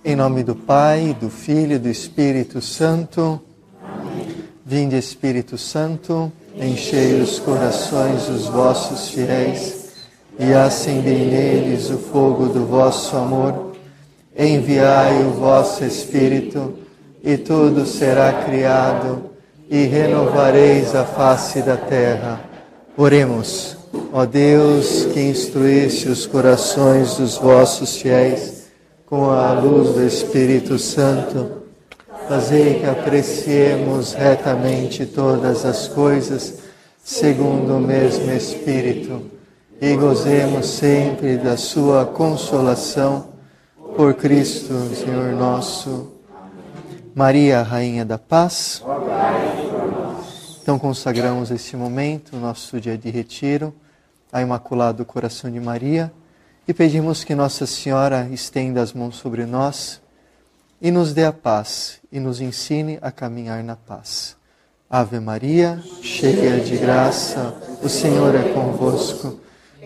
Em nome do Pai, do Filho e do Espírito Santo. Amém. Vinde, Espírito Santo, enchei os corações dos vossos fiéis e acendei neles o fogo do vosso amor. Enviai o vosso Espírito e tudo será criado e renovareis a face da terra. Oremos. Ó Deus, que instruísse os corações dos vossos fiéis com a luz do Espírito Santo, fazei que apreciemos retamente todas as coisas, segundo o mesmo Espírito, e gozemos sempre da sua consolação, por Cristo, Senhor nosso. Maria, Rainha da Paz. Então consagramos este momento, nosso dia de retiro, ao Imaculado Coração de Maria, e pedimos que Nossa Senhora estenda as mãos sobre nós e nos dê a paz e nos ensine a caminhar na paz. Ave Maria, cheia de graça, o Senhor é convosco.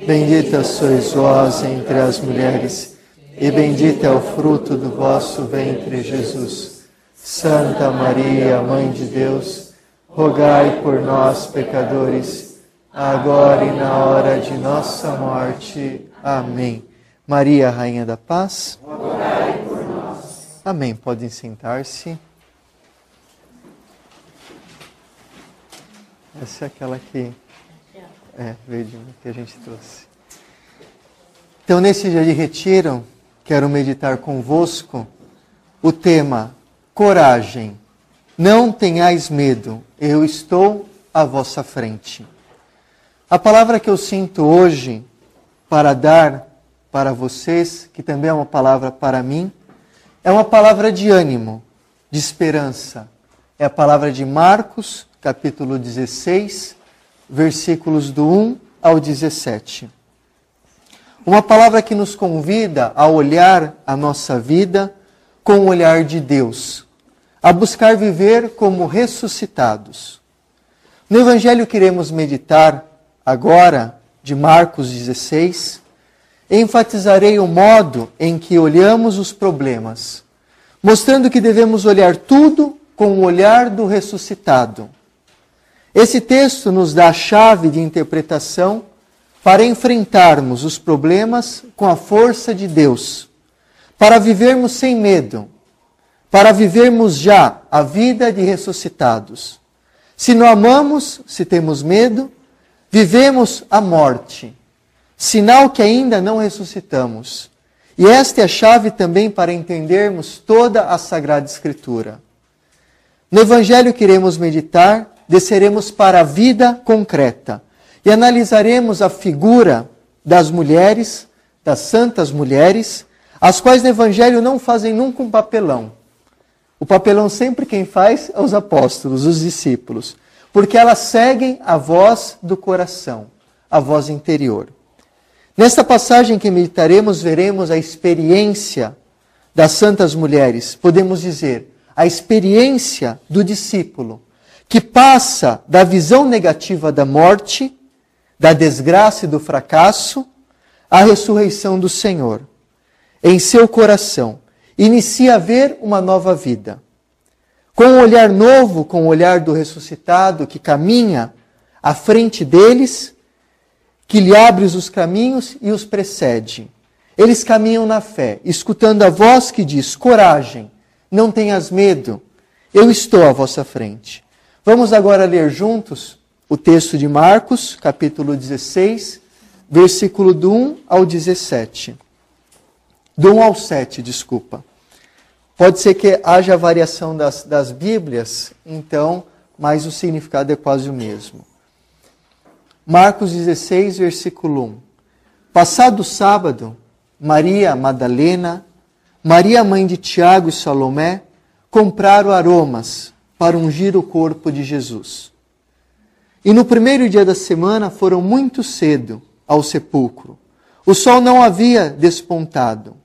Bendita sois vós entre as mulheres, e bendito é o fruto do vosso ventre, Jesus. Santa Maria, Mãe de Deus, rogai por nós, pecadores, agora e na hora de nossa morte. Amém. Maria, Rainha da Paz. Rogai por nós. Amém. Podem sentar-se. Essa é aquela que verde, que a gente trouxe. Então, nesse dia de retiro, quero meditar convosco o tema coragem. Não tenhais medo, eu estou à vossa frente. A palavra que eu sinto hoje para dar para vocês, que também é uma palavra para mim, é uma palavra de ânimo, de esperança. É a palavra de Marcos, capítulo 16, versículos do 1 ao 17. Uma palavra que nos convida a olhar a nossa vida com o olhar de Deus, a buscar viver como ressuscitados. No Evangelho que iremos meditar agora, de Marcos 16, enfatizarei o modo em que olhamos os problemas, mostrando que devemos olhar tudo com o olhar do ressuscitado. Esse texto nos dá a chave de interpretação para enfrentarmos os problemas com a força de Deus, para vivermos sem medo, para vivermos já a vida de ressuscitados. Se não amamos, se temos medo, vivemos a morte, sinal que ainda não ressuscitamos. E esta é a chave também para entendermos toda a Sagrada Escritura. No Evangelho que iremos meditar, desceremos para a vida concreta e analisaremos a figura das mulheres, das santas mulheres, as quais no Evangelho não fazem nunca um papelão. O papelão sempre quem faz é os apóstolos, os discípulos, porque elas seguem a voz do coração, a voz interior. Nesta passagem que meditaremos, veremos a experiência das santas mulheres, podemos dizer, a experiência do discípulo, que passa da visão negativa da morte, da desgraça e do fracasso, à ressurreição do Senhor. Em seu coração, inicia a ver uma nova vida. Com um olhar novo, com o olhar do ressuscitado que caminha à frente deles, que lhe abre os caminhos e os precede. Eles caminham na fé, escutando a voz que diz, coragem, não tenhas medo, eu estou à vossa frente. Vamos agora ler juntos o texto de Marcos, capítulo 16, versículo do 1 ao 17. Do 1 ao 7, desculpa. Pode ser que haja variação das Bíblias, então, mas o significado é quase o mesmo. Marcos 16, versículo 1. Passado o sábado, Maria Madalena, Maria mãe de Tiago e Salomé, compraram aromas para ungir o corpo de Jesus. E no primeiro dia da semana foram muito cedo ao sepulcro. O sol não havia despontado.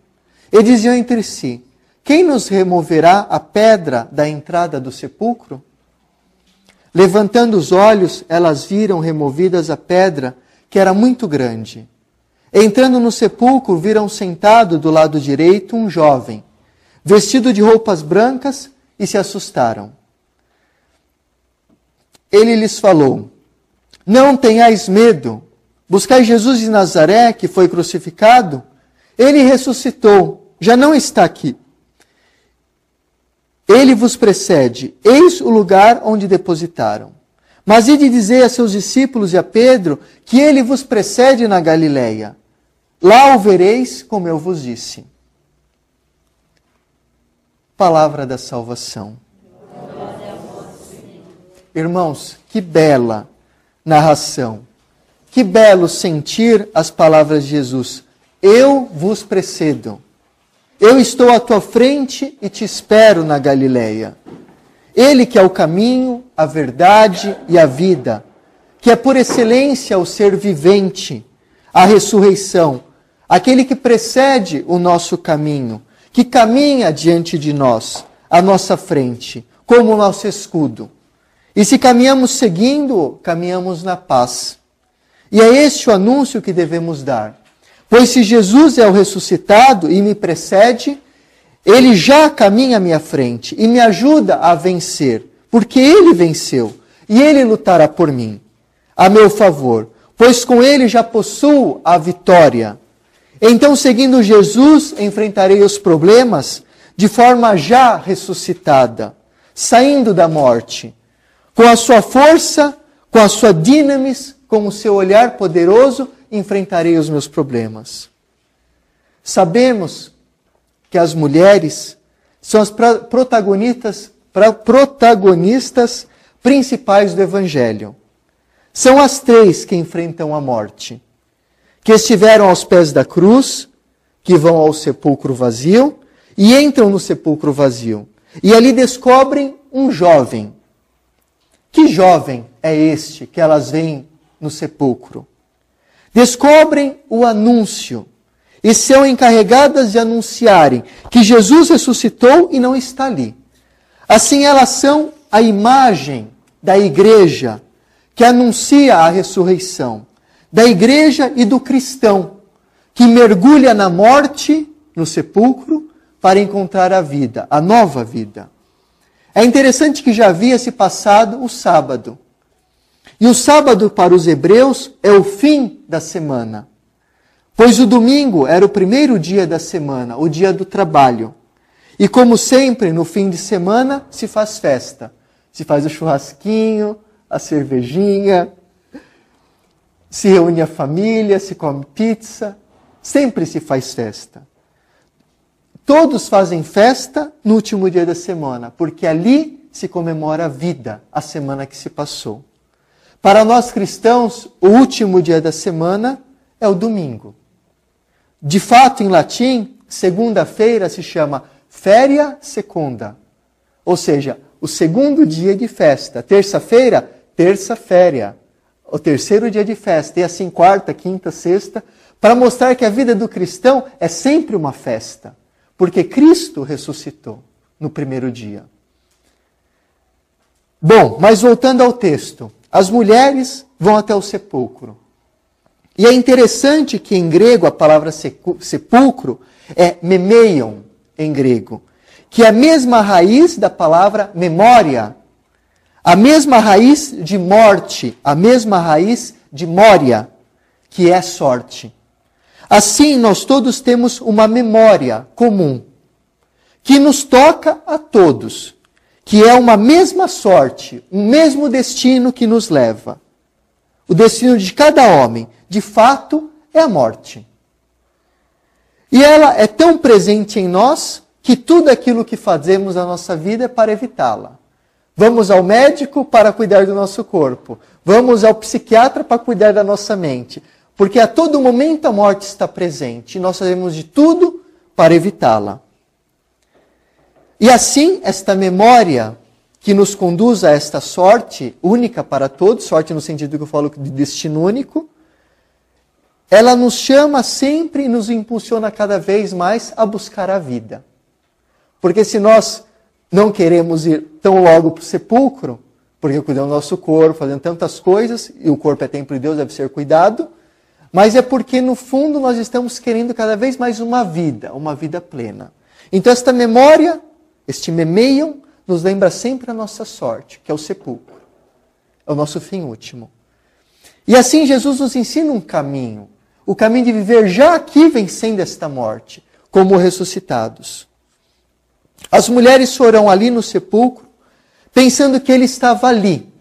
E diziam entre si, quem nos removerá a pedra da entrada do sepulcro? Levantando os olhos, elas viram removidas a pedra, que era muito grande. Entrando no sepulcro, viram sentado do lado direito um jovem, vestido de roupas brancas, e se assustaram. Ele lhes falou: não tenhais medo, buscai Jesus de Nazaré, que foi crucificado. Ele ressuscitou, já não está aqui. Ele vos precede, eis o lugar onde depositaram. Mas ide dizer a seus discípulos e a Pedro que ele vos precede na Galileia. Lá o vereis, como eu vos disse. Palavra da salvação. Irmãos, que bela narração. Que belo sentir as palavras de Jesus. Eu vos precedo. Eu estou à tua frente e te espero na Galileia. Ele que é o caminho, a verdade e a vida, que é por excelência o ser vivente, a ressurreição, aquele que precede o nosso caminho, que caminha diante de nós, à nossa frente, como o nosso escudo. E se caminhamos seguindo-o, caminhamos na paz. E é este o anúncio que devemos dar. Pois se Jesus é o ressuscitado e me precede, ele já caminha à minha frente e me ajuda a vencer, porque ele venceu e ele lutará por mim, a meu favor, pois com ele já possuo a vitória. Então, seguindo Jesus, enfrentarei os problemas de forma já ressuscitada, saindo da morte, com a sua força, com a sua dinamis, com o seu olhar poderoso, enfrentarei os meus problemas. Sabemos que as mulheres são as protagonistas principais do Evangelho. São as três que enfrentam a morte, que estiveram aos pés da cruz, que vão ao sepulcro vazio e entram no sepulcro vazio. E ali descobrem um jovem. Que jovem é este que elas veem no sepulcro? Descobrem o anúncio e são encarregadas de anunciarem que Jesus ressuscitou e não está ali. Assim elas são a imagem da igreja que anuncia a ressurreição, da igreja e do cristão, que mergulha na morte, no sepulcro, para encontrar a vida, a nova vida. É interessante que já havia se passado o sábado. E o sábado para os hebreus é o fim da semana. Pois o domingo era o primeiro dia da semana, o dia do trabalho. E como sempre, no fim de semana, se faz festa. Se faz o churrasquinho, a cervejinha, se reúne a família, se come pizza. Sempre se faz festa. Todos fazem festa no último dia da semana, porque ali se comemora a vida, a semana que se passou. Para nós cristãos, o último dia da semana é o domingo. De fato, em latim, segunda-feira se chama feria secunda, ou seja, o segundo dia de festa. Terça-feira, terça-féria, o terceiro dia de festa. E assim quarta, quinta, sexta, para mostrar que a vida do cristão é sempre uma festa, porque Cristo ressuscitou no primeiro dia. Bom, mas voltando ao texto, as mulheres vão até o sepulcro. E é interessante que em grego a palavra sepulcro é memeion, em grego, que é a mesma raiz da palavra memória, a mesma raiz de morte, a mesma raiz de mória, que é sorte. Assim, nós todos temos uma memória comum, que nos toca a todos, que é uma mesma sorte, um mesmo destino que nos leva. O destino de cada homem, de fato, é a morte. E ela é tão presente em nós que tudo aquilo que fazemos na nossa vida é para evitá-la. Vamos ao médico para cuidar do nosso corpo. Vamos ao psiquiatra para cuidar da nossa mente. Porque a todo momento a morte está presente. E nós fazemos de tudo para evitá-la. E assim, esta memória que nos conduz a esta sorte única para todos, sorte no sentido que eu falo de destino único, ela nos chama sempre e nos impulsiona cada vez mais a buscar a vida. Porque se nós não queremos ir tão logo para o sepulcro, porque cuidamos do nosso corpo, fazendo tantas coisas, e o corpo é templo de Deus, deve ser cuidado, mas é porque no fundo nós estamos querendo cada vez mais uma vida plena. Então esta memória, este memeion, nos lembra sempre a nossa sorte, que é o sepulcro. É o nosso fim último. E assim Jesus nos ensina um caminho. O caminho de viver já aqui vencendo esta morte, como ressuscitados. As mulheres foram ali no sepulcro, pensando que ele estava ali.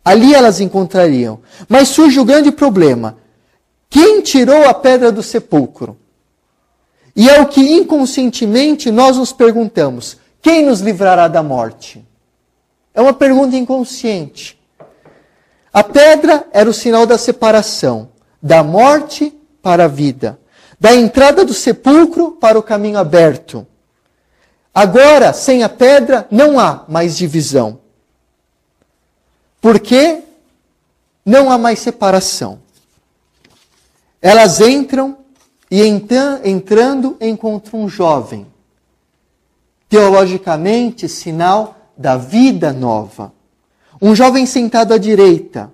Ali elas encontrariam. Mas surge o grande problema. Quem tirou a pedra do sepulcro? E é o que inconscientemente nós nos perguntamos. Quem nos livrará da morte? É uma pergunta inconsciente. A pedra era o sinal da separação, da morte para a vida, da entrada do sepulcro para o caminho aberto. Agora, sem a pedra, não há mais divisão. Porque não há mais separação. Elas entram e entrando encontram um jovem. Teologicamente, sinal da vida nova. Um jovem sentado à direita.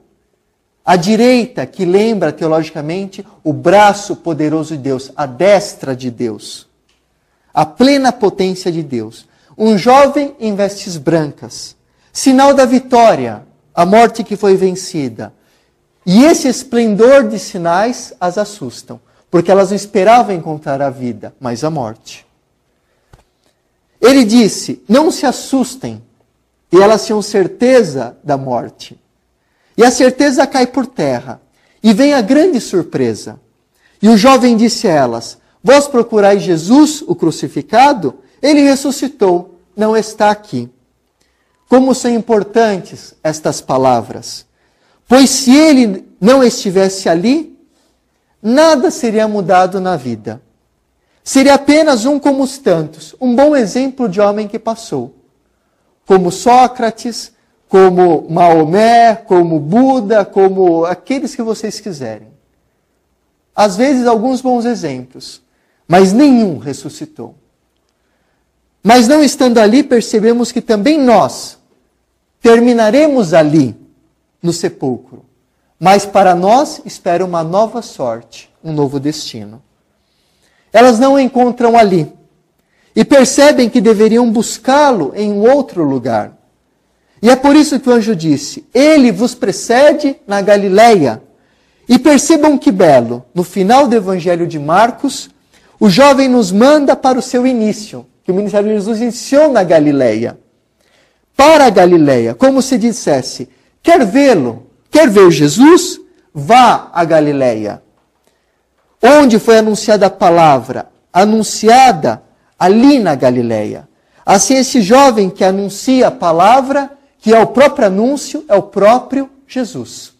A direita que lembra teologicamente o braço poderoso de Deus, a destra de Deus. A plena potência de Deus. Um jovem em vestes brancas. Sinal da vitória, a morte que foi vencida. E esse esplendor de sinais as assustam, porque elas não esperavam encontrar a vida, mas a morte. Ele disse, não se assustem, e elas tinham certeza da morte. E a certeza cai por terra, e vem a grande surpresa. E o jovem disse a elas, vós procurais Jesus, o crucificado? Ele ressuscitou, não está aqui. Como são importantes estas palavras. Pois se ele não estivesse ali, nada seria mudado na vida. Seria apenas um como os tantos, um bom exemplo de homem que passou. Como Sócrates, como Maomé, como Buda, como aqueles que vocês quiserem. Às vezes alguns bons exemplos, mas nenhum ressuscitou. Mas não estando ali, percebemos que também nós terminaremos ali, no sepulcro. Mas para nós espera uma nova sorte, um novo destino. Elas não o encontram ali. E percebem que deveriam buscá-lo em um outro lugar. E é por isso que o anjo disse, ele vos precede na Galileia. E percebam que belo, no final do Evangelho de Marcos, o jovem nos manda para o seu início, que o ministério de Jesus iniciou na Galileia. Para a Galileia, como se dissesse, quer vê-lo, quer ver Jesus? Vá à Galileia. Onde foi anunciada a palavra? Anunciada ali na Galileia. Assim, esse jovem que anuncia a palavra, que é o próprio anúncio, é o próprio Jesus.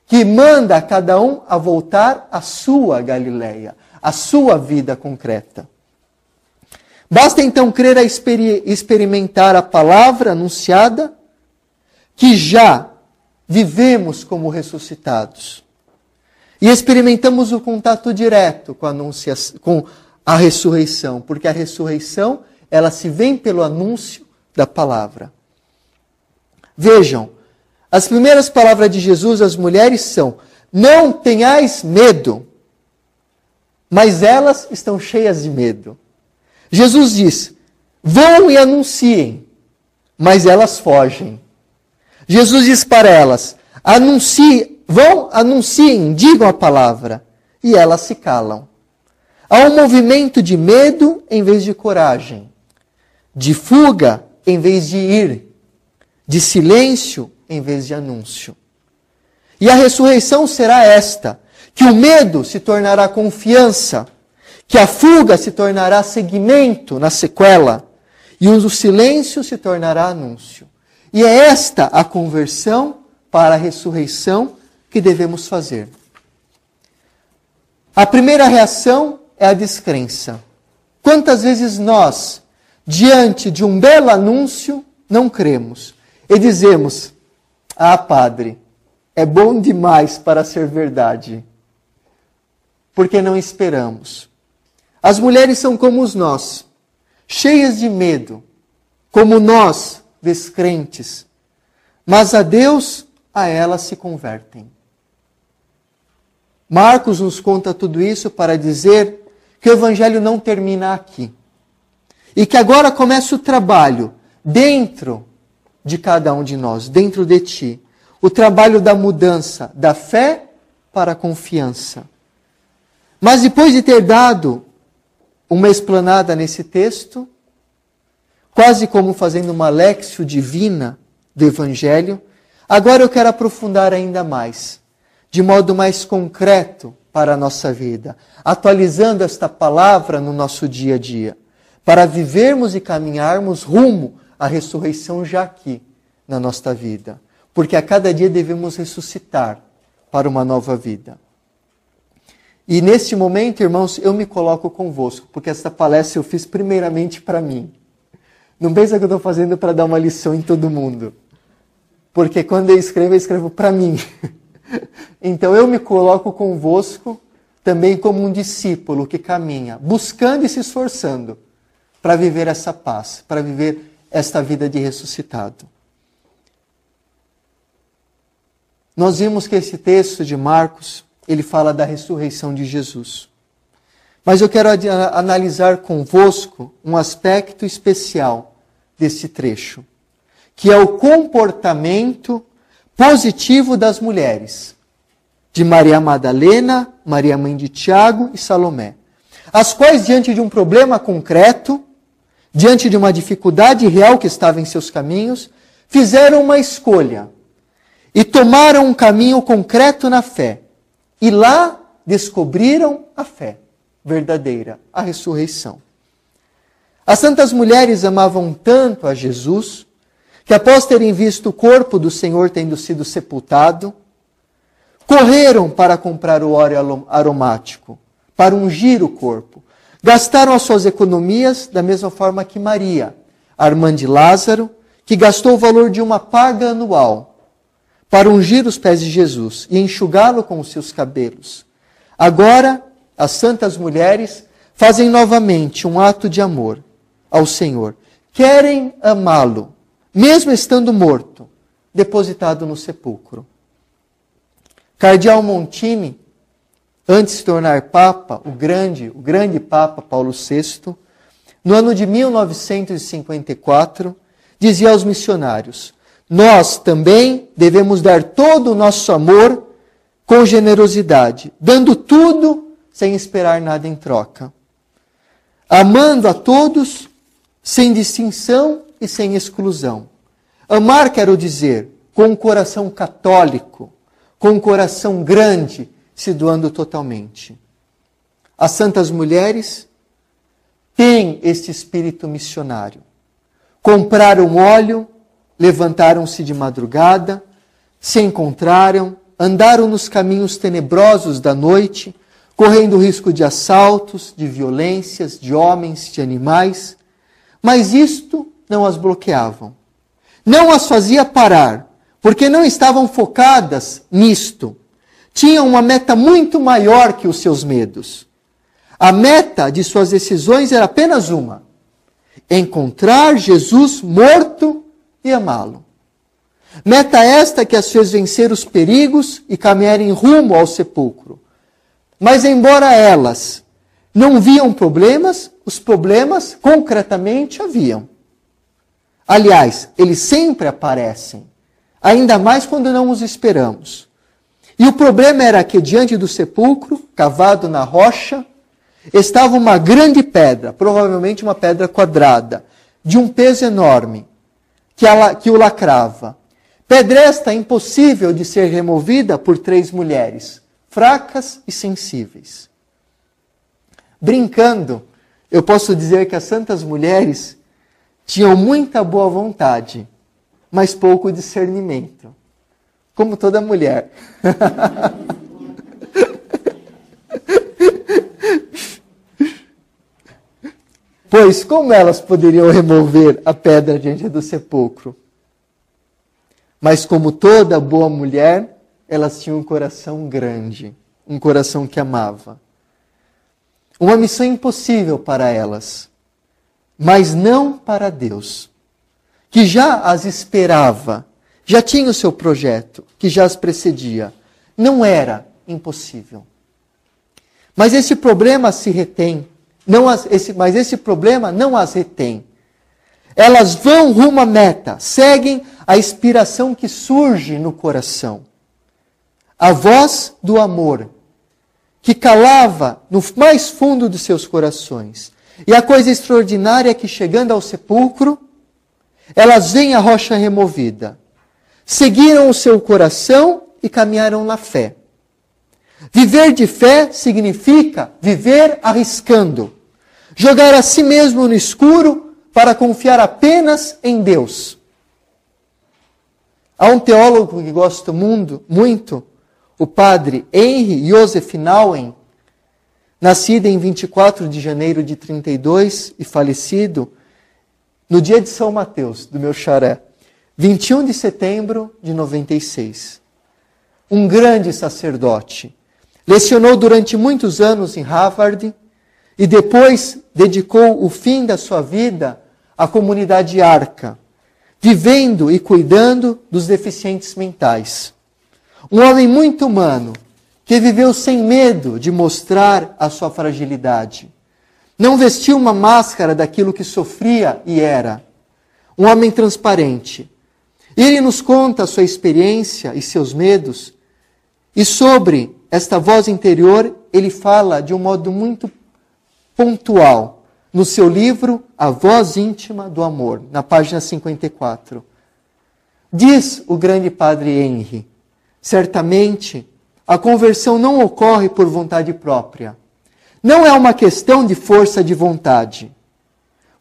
Que manda a cada um a voltar à sua Galileia, à sua vida concreta. Basta então crer a experimentar a palavra anunciada, que já vivemos como ressuscitados. E experimentamos o contato direto com a ressurreição, porque a ressurreição, ela se vem pelo anúncio da palavra. Vejam, as primeiras palavras de Jesus às mulheres são, não tenhais medo, mas elas estão cheias de medo. Jesus diz, vão e anunciem, mas elas fogem. Jesus diz para elas, anunciem, digam a palavra, e elas se calam. Há um movimento de medo em vez de coragem, de fuga em vez de ir, de silêncio em vez de anúncio. E a ressurreição será esta, que o medo se tornará confiança, que a fuga se tornará seguimento na sequela, e o silêncio se tornará anúncio. E é esta a conversão para a ressurreição que devemos fazer. A primeira reação é a descrença. Quantas vezes nós, diante de um belo anúncio, não cremos e dizemos, padre, é bom demais para ser verdade. Porque não esperamos. As mulheres são como nós, cheias de medo, como nós, descrentes. Mas a Deus, a elas se convertem. Marcos nos conta tudo isso para dizer que o Evangelho não termina aqui. E que agora começa o trabalho dentro de cada um de nós, dentro de ti. O trabalho da mudança da fé para a confiança. Mas depois de ter dado uma explanada nesse texto, quase como fazendo uma léxio divina do Evangelho, agora eu quero aprofundar ainda mais, de modo mais concreto para a nossa vida, atualizando esta palavra no nosso dia a dia, para vivermos e caminharmos rumo à ressurreição já aqui na nossa vida, porque a cada dia devemos ressuscitar para uma nova vida. E neste momento, irmãos, eu me coloco convosco, porque esta palestra eu fiz primeiramente para mim. Não pensa que eu estou fazendo para dar uma lição em todo mundo. Porque quando eu escrevo para mim. Então eu me coloco convosco também como um discípulo que caminha, buscando e se esforçando para viver essa paz, para viver esta vida de ressuscitado. Nós vimos que esse texto de Marcos, ele fala da ressurreição de Jesus. Mas eu quero analisar convosco um aspecto especial desse trecho, que é o comportamento positivo das mulheres, de Maria Madalena, Maria mãe de Tiago e Salomé, as quais, diante de um problema concreto, diante de uma dificuldade real que estava em seus caminhos, fizeram uma escolha e tomaram um caminho concreto na fé. E lá descobriram a fé verdadeira, a ressurreição. As santas mulheres amavam tanto a Jesus, que após terem visto o corpo do Senhor tendo sido sepultado, correram para comprar o óleo aromático, para ungir o corpo. Gastaram as suas economias da mesma forma que Maria, a irmã de Lázaro, que gastou o valor de uma paga anual para ungir os pés de Jesus e enxugá-lo com os seus cabelos. Agora, as santas mulheres fazem novamente um ato de amor ao Senhor. Querem amá-lo, mesmo estando morto, depositado no sepulcro. Cardeal Montini, antes de se tornar Papa, o grande Papa Paulo VI, no ano de 1954, dizia aos missionários: nós também devemos dar todo o nosso amor com generosidade, dando tudo sem esperar nada em troca. Amando a todos, sem distinção e sem exclusão. Amar, quero dizer, com um coração católico, com um coração grande, se doando totalmente. As santas mulheres têm este espírito missionário. Compraram óleo, levantaram-se de madrugada, se encontraram, andaram nos caminhos tenebrosos da noite, correndo risco de assaltos, de violências, de homens, de animais, mas isto não as bloqueavam. Não as fazia parar, porque não estavam focadas nisto. Tinham uma meta muito maior que os seus medos. A meta de suas decisões era apenas uma: encontrar Jesus morto e amá-lo. Meta esta que as fez vencer os perigos e caminharem rumo ao sepulcro. Mas embora elas não viam problemas, os problemas concretamente haviam. Aliás, eles sempre aparecem, ainda mais quando não os esperamos. E o problema era que diante do sepulcro, cavado na rocha, estava uma grande pedra, provavelmente uma pedra quadrada, de um peso enorme, que o lacrava. Pedra esta impossível de ser removida por 3 mulheres, fracas e sensíveis. Brincando, eu posso dizer que as santas mulheres tinham muita boa vontade, mas pouco discernimento. Como toda mulher. Pois como elas poderiam remover a pedra diante do sepulcro? Mas como toda boa mulher, elas tinham um coração grande, um coração que amava. Uma missão impossível para elas, mas não para Deus, que já as esperava, já tinha o seu projeto, que já as precedia. Não era impossível. Mas esse problema se retém mas esse problema não as retém. Elas vão rumo à meta, seguem a inspiração que surge no coração. A voz do amor, que calava no mais fundo dos seus corações. E a coisa extraordinária é que, chegando ao sepulcro, elas veem a rocha removida. Seguiram o seu coração e caminharam na fé. Viver de fé significa viver arriscando. Jogar a si mesmo no escuro para confiar apenas em Deus. Há um teólogo que gosto muito, o padre Henry Joseph Nouwen, nascido em 24 de janeiro de 32 e falecido no dia de São Mateus, do meu xaré, 21 de setembro de 96. Um grande sacerdote. Lecionou durante muitos anos em Harvard e depois dedicou o fim da sua vida à comunidade Arca, vivendo e cuidando dos deficientes mentais. Um homem muito humano, que viveu sem medo de mostrar a sua fragilidade. Não vestiu uma máscara daquilo que sofria e era. Um homem transparente. Ele nos conta a sua experiência e seus medos, e sobre esta voz interior ele fala de um modo muito pontual no seu livro A Voz Íntima do Amor, na página 54. Diz o grande padre Henry: certamente a conversão não ocorre por vontade própria. Não é uma questão de força de vontade.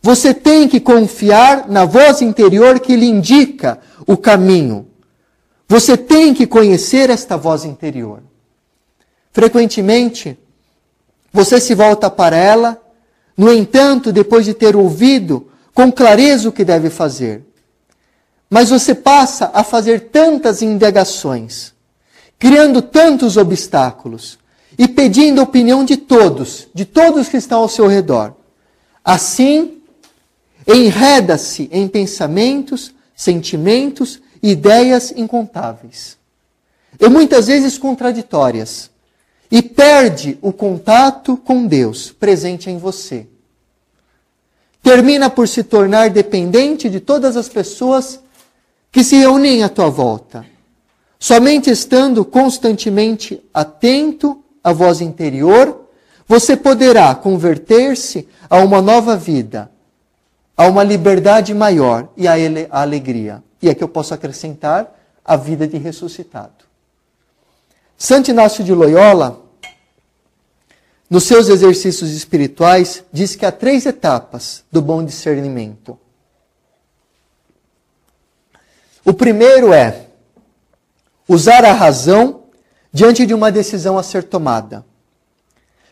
Você tem que confiar na voz interior que lhe indica o caminho. Você tem que conhecer esta voz interior. Frequentemente, você se volta para ela, no entanto, depois de ter ouvido com clareza o que deve fazer. Mas você passa a fazer tantas indagações, criando tantos obstáculos e pedindo a opinião de todos que estão ao seu redor. Assim, enreda-se em pensamentos, sentimentos e ideias incontáveis. E muitas vezes contraditórias. E perde o contato com Deus presente em você. Termina por se tornar dependente de todas as pessoas que se reúnem à tua volta. Somente estando constantemente atento à voz interior, você poderá converter-se a uma nova vida, a uma liberdade maior e a alegria. E aqui eu posso acrescentar a vida de ressuscitado. Santo Inácio de Loyola, nos seus exercícios espirituais, diz que há 3 etapas do bom discernimento. O primeiro é usar a razão diante de uma decisão a ser tomada.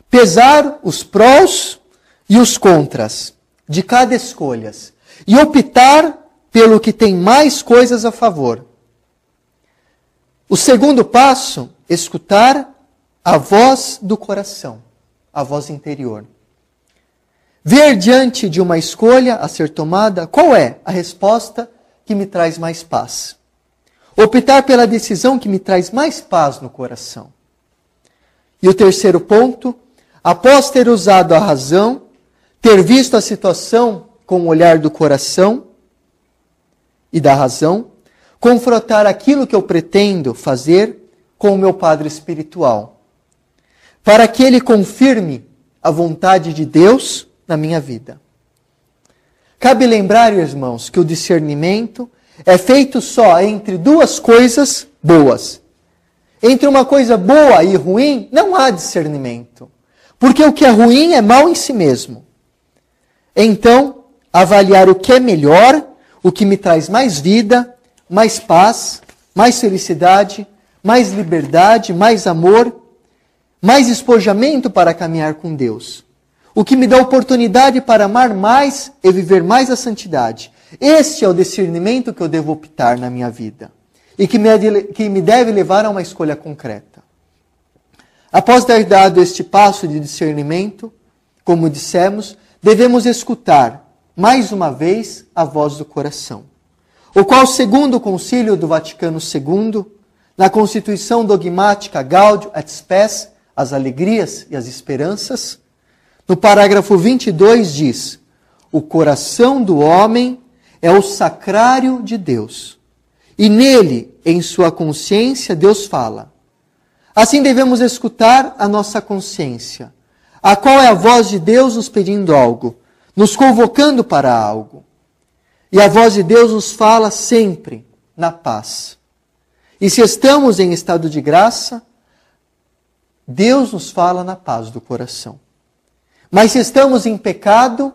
Pesar os prós e os contras de cada escolha e optar pelo que tem mais coisas a favor. O segundo passo, escutar a voz do coração, a voz interior. Ver diante de uma escolha a ser tomada, qual é a resposta que me traz mais paz. Optar pela decisão que me traz mais paz no coração. E o terceiro ponto, após ter usado a razão, ter visto a situação com o olhar do coração e da razão, confrontar aquilo que eu pretendo fazer com o meu Padre espiritual, para que ele confirme a vontade de Deus na minha vida. Cabe lembrar, irmãos, que o discernimento é feito só entre 2 coisas boas. Entre uma coisa boa e ruim, não há discernimento. Porque o que é ruim é mal em si mesmo. Então, avaliar o que é melhor, o que me traz mais vida, mais paz, mais felicidade, mais liberdade, mais amor, mais espojamento para caminhar com Deus. O que me dá oportunidade para amar mais e viver mais a santidade. Este é o discernimento que eu devo optar na minha vida. E que me deve levar a uma escolha concreta. Após ter dado este passo de discernimento, como dissemos, devemos escutar, mais uma vez, a voz do coração. O qual, segundo o Concílio do Vaticano II, na Constituição Dogmática Gaudium et Spes, as alegrias e as esperanças, No parágrafo 22 diz: o coração do homem é o sacrário de Deus. E nele, em sua consciência, Deus fala. Assim devemos escutar a nossa consciência, a qual é a voz de Deus nos pedindo algo, nos convocando para algo. E a voz de Deus nos fala sempre na paz. E se estamos em estado de graça, Deus nos fala na paz do coração. Mas se estamos em pecado,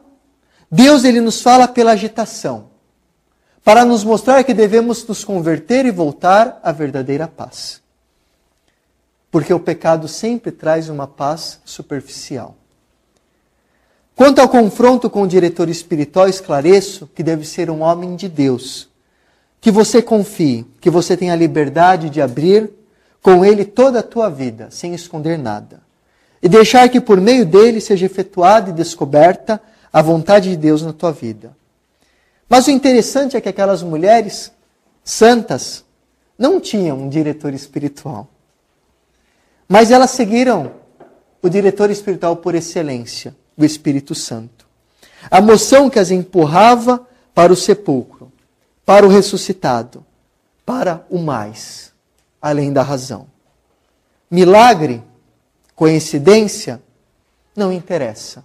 Deus ele nos fala pela agitação, para nos mostrar que devemos nos converter e voltar à verdadeira paz. Porque o pecado sempre traz uma paz superficial. Quanto ao confronto com o diretor espiritual, esclareço que deve ser um homem de Deus, que você confie, que você tenha a liberdade de abrir com ele toda a tua vida, sem esconder nada. E deixar que por meio dele seja efetuada e descoberta a vontade de Deus na tua vida. Mas o interessante é que aquelas mulheres santas não tinham um diretor espiritual. Mas elas seguiram o diretor espiritual por excelência, o Espírito Santo. A moção que as empurrava para o sepulcro, para o ressuscitado, para o mais, além da razão. Milagre, coincidência, não interessa.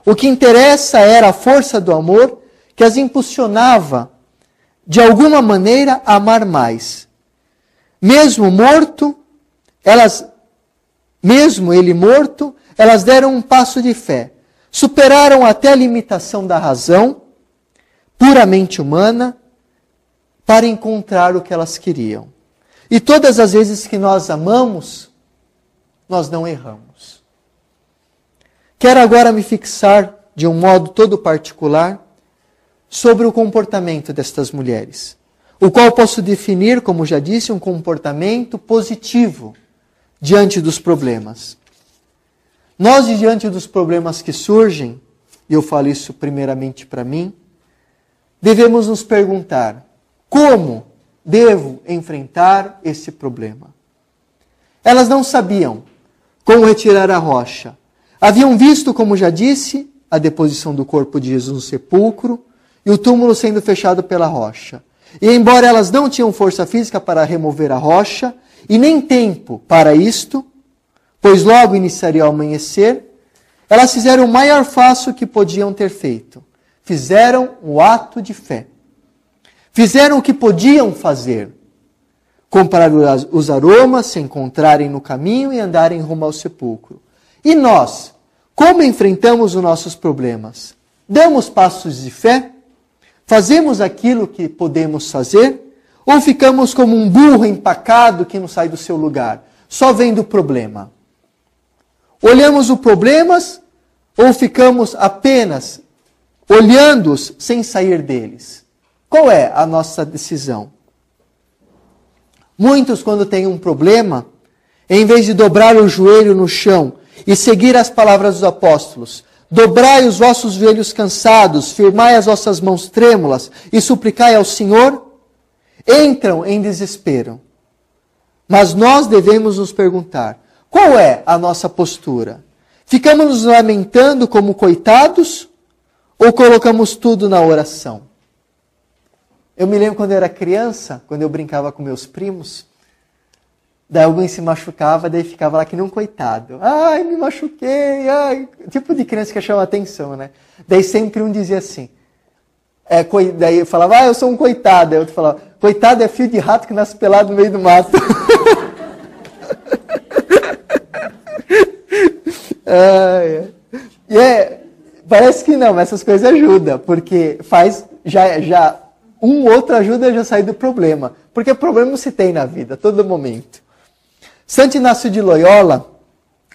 O que interessa era a força do amor que as impulsionava, de alguma maneira, a amar mais. Mesmo ele morto, elas deram um passo de fé. Superaram até a limitação da razão, puramente humana, para encontrar o que elas queriam. E todas as vezes que nós amamos, nós não erramos. Quero agora me fixar, de um modo todo particular, sobre o comportamento destas mulheres, o qual posso definir, como já disse, um comportamento positivo diante dos problemas. Nós, diante dos problemas que surgem, e eu falo isso primeiramente para mim, devemos nos perguntar: como devo enfrentar esse problema? Elas não sabiam como retirar a rocha. Haviam visto, como já disse, a deposição do corpo de Jesus no sepulcro e o túmulo sendo fechado pela rocha. E embora elas não tinham força física para remover a rocha, e nem tempo para isto, pois logo iniciaria o amanhecer, elas fizeram o maior passo que podiam ter feito. Fizeram o ato de fé. Fizeram o que podiam fazer. Comprar os aromas, se encontrarem no caminho e andarem rumo ao sepulcro. E nós, como enfrentamos os nossos problemas? Damos passos de fé? Fazemos aquilo que podemos fazer? Ou ficamos como um burro empacado que não sai do seu lugar, só vendo o problema? Olhamos os problemas ou ficamos apenas olhando-os sem sair deles? Qual é a nossa decisão? Muitos, quando têm um problema, em vez de dobrar o joelho no chão e seguir as palavras dos apóstolos, dobrai os vossos joelhos cansados, firmai as vossas mãos trêmulas e suplicai ao Senhor, entram em desespero. Mas nós devemos nos perguntar: qual é a nossa postura? Ficamos nos lamentando como coitados ou colocamos tudo na oração? Eu me lembro quando eu era criança, quando eu brincava com meus primos, daí alguém se machucava, daí ficava lá que nem um coitado. Ai, me machuquei, ai. Tipo de criança que chama atenção, né? Daí sempre um dizia assim, daí eu falava, eu sou um coitado. Aí outro falava, coitado é fio de rato que nasce pelado no meio do mato. Parece que não, mas essas coisas ajudam, porque faz, outro ajuda a já sair do problema. Porque problema se tem na vida, a todo momento. Santo Inácio de Loyola,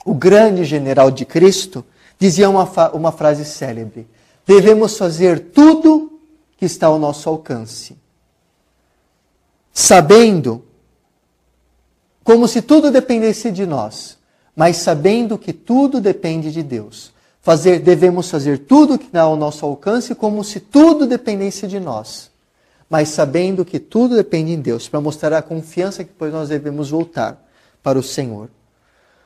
o grande general de Cristo, dizia uma frase célebre: devemos fazer tudo que está ao nosso alcance, sabendo, como se tudo dependesse de nós, mas sabendo que tudo depende de Deus. Devemos fazer tudo que está ao nosso alcance, como se tudo dependesse de nós, mas sabendo que tudo depende de Deus, para mostrar a confiança que depois nós devemos voltar para o Senhor.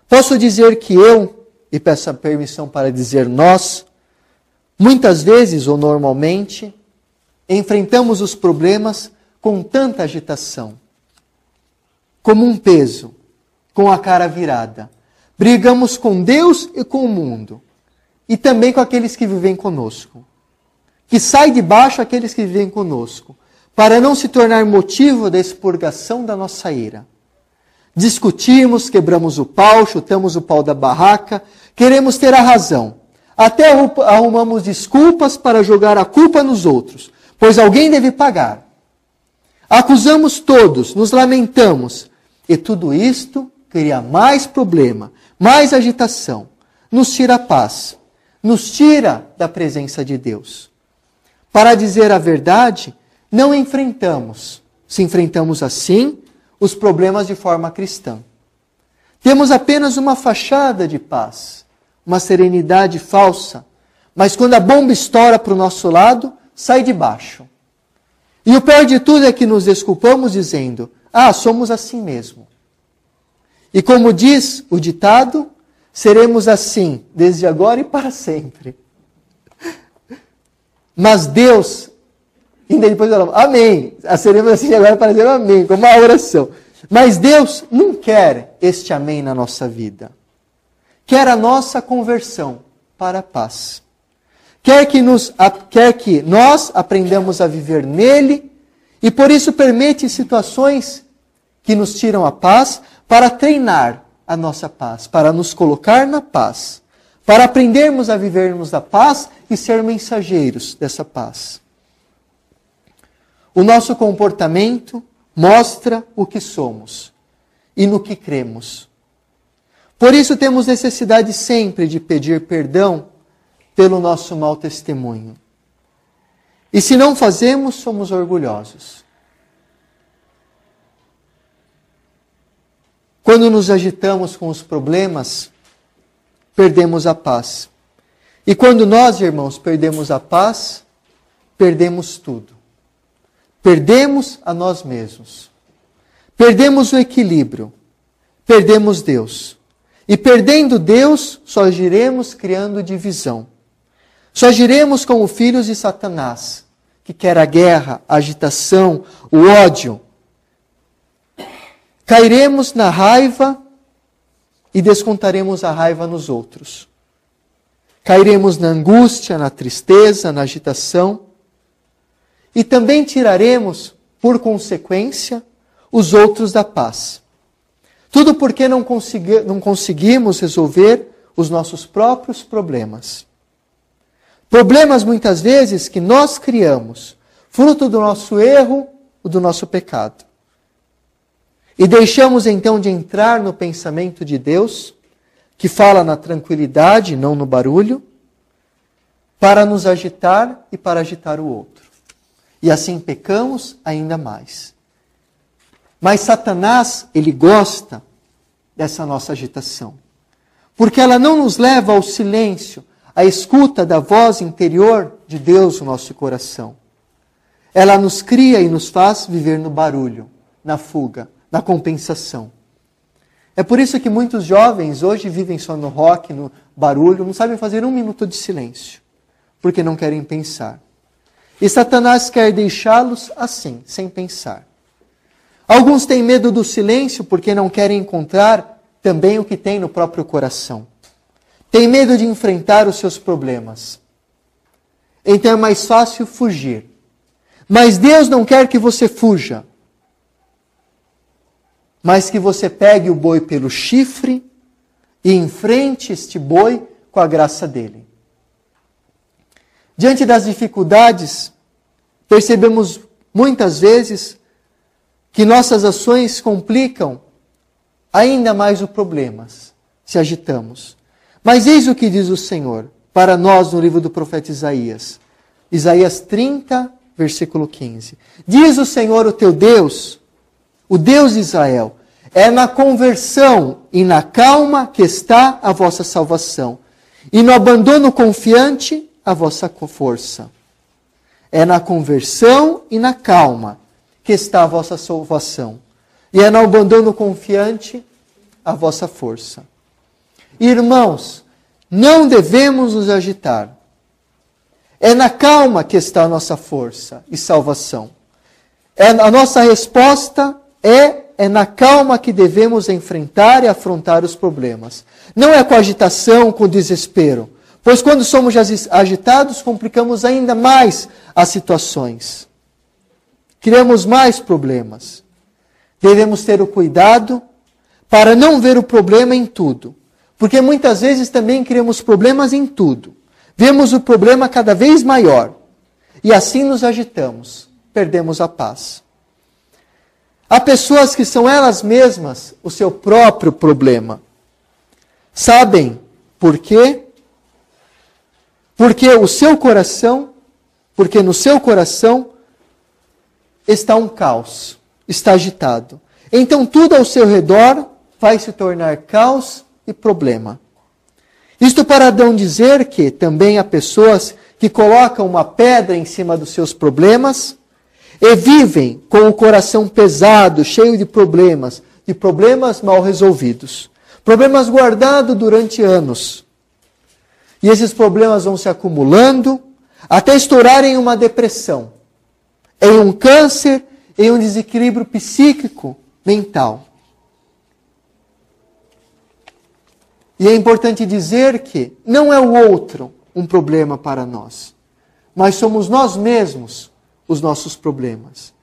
Posso dizer que eu, e peço a permissão para dizer nós, muitas vezes ou normalmente, enfrentamos os problemas com tanta agitação, como um peso, com a cara virada. Brigamos com Deus e com o mundo, e também com aqueles que vivem conosco. Que sai de baixo aqueles que vivem conosco, para não se tornar motivo da expurgação da nossa ira. Discutimos, quebramos o pau, chutamos o pau da barraca, queremos ter a razão. Até arrumamos desculpas para jogar a culpa nos outros, pois alguém deve pagar. Acusamos todos, nos lamentamos, e tudo isto cria mais problema, mais agitação, nos tira a paz, nos tira da presença de Deus. Para dizer a verdade, não enfrentamos, se enfrentamos assim, os problemas de forma cristã. Temos apenas uma fachada de paz, uma serenidade falsa, mas quando a bomba estoura para o nosso lado, sai de baixo. E o pior de tudo é que nos desculpamos dizendo, somos assim mesmo. E como diz o ditado, seremos assim, desde agora e para sempre. Mas Deus, ainda depois falamos, amém, seremos assim agora para sempre, amém, como uma oração. Mas Deus não quer este amém na nossa vida. Quer a nossa conversão para a paz. Quer que nós aprendamos a viver nele e por isso permite situações que nos tiram a paz para treinar a nossa paz, para nos colocar na paz, para aprendermos a vivermos da paz e ser mensageiros dessa paz. O nosso comportamento mostra o que somos e no que cremos. Por isso temos necessidade sempre de pedir perdão pelo nosso mau testemunho. E se não fazemos, somos orgulhosos. Quando nos agitamos com os problemas, perdemos a paz. E quando nós, irmãos, perdemos a paz, perdemos tudo. Perdemos a nós mesmos. Perdemos o equilíbrio. Perdemos Deus. E perdendo Deus, só agiremos criando divisão. Só agiremos como filhos de Satanás, que quer a guerra, a agitação, o ódio. Cairemos na raiva e descontaremos a raiva nos outros. Cairemos na angústia, na tristeza, na agitação. E também tiraremos, por consequência, os outros da paz. Tudo porque não conseguimos resolver os nossos próprios problemas. Problemas, muitas vezes, que nós criamos, fruto do nosso erro ou do nosso pecado. E deixamos, então, de entrar no pensamento de Deus, que fala na tranquilidade, não no barulho, para nos agitar e para agitar o outro. E assim pecamos ainda mais. Mas Satanás, ele gosta dessa nossa agitação. Porque ela não nos leva ao silêncio, à escuta da voz interior de Deus no nosso coração. Ela nos cria e nos faz viver no barulho, na fuga, na compensação. É por isso que muitos jovens hoje vivem só no rock, no barulho, não sabem fazer 1 minuto de silêncio, porque não querem pensar. E Satanás quer deixá-los assim, sem pensar. Alguns têm medo do silêncio porque não querem encontrar também o que tem no próprio coração. Tem medo de enfrentar os seus problemas. Então é mais fácil fugir. Mas Deus não quer que você fuja, mas que você pegue o boi pelo chifre e enfrente este boi com a graça dele. Diante das dificuldades, percebemos muitas vezes que nossas ações complicam ainda mais os problemas, se agitamos. Mas eis o que diz o Senhor para nós no livro do profeta Isaías. Isaías 30, versículo 15. Diz o Senhor, o teu Deus, o Deus de Israel, é na conversão e na calma que está a vossa salvação, e no abandono confiante a vossa força. É na conversão e na calma que está a vossa salvação, e é no abandono confiante a vossa força. Irmãos, Não devemos nos agitar. É na calma que está a nossa força e salvação. A nossa resposta é na calma que devemos enfrentar e afrontar os problemas. Não é com agitação, com desespero. Pois quando somos agitados, complicamos ainda mais as situações. Criamos mais problemas. Devemos ter o cuidado para não ver o problema em tudo. Porque muitas vezes também criamos problemas em tudo. Vemos o problema cada vez maior. E assim nos agitamos. Perdemos a paz. Há pessoas que são elas mesmas o seu próprio problema. Sabem por quê? Porque no seu coração está um caos, está agitado. Então tudo ao seu redor vai se tornar caos e problema. Isto para não dizer que também há pessoas que colocam uma pedra em cima dos seus problemas e vivem com o coração pesado, cheio de problemas mal resolvidos. Problemas guardados durante anos. E esses problemas vão se acumulando até estourarem em uma depressão, em um câncer, em um desequilíbrio psíquico, mental. E é importante dizer que não é o outro um problema para nós, mas somos nós mesmos os nossos problemas.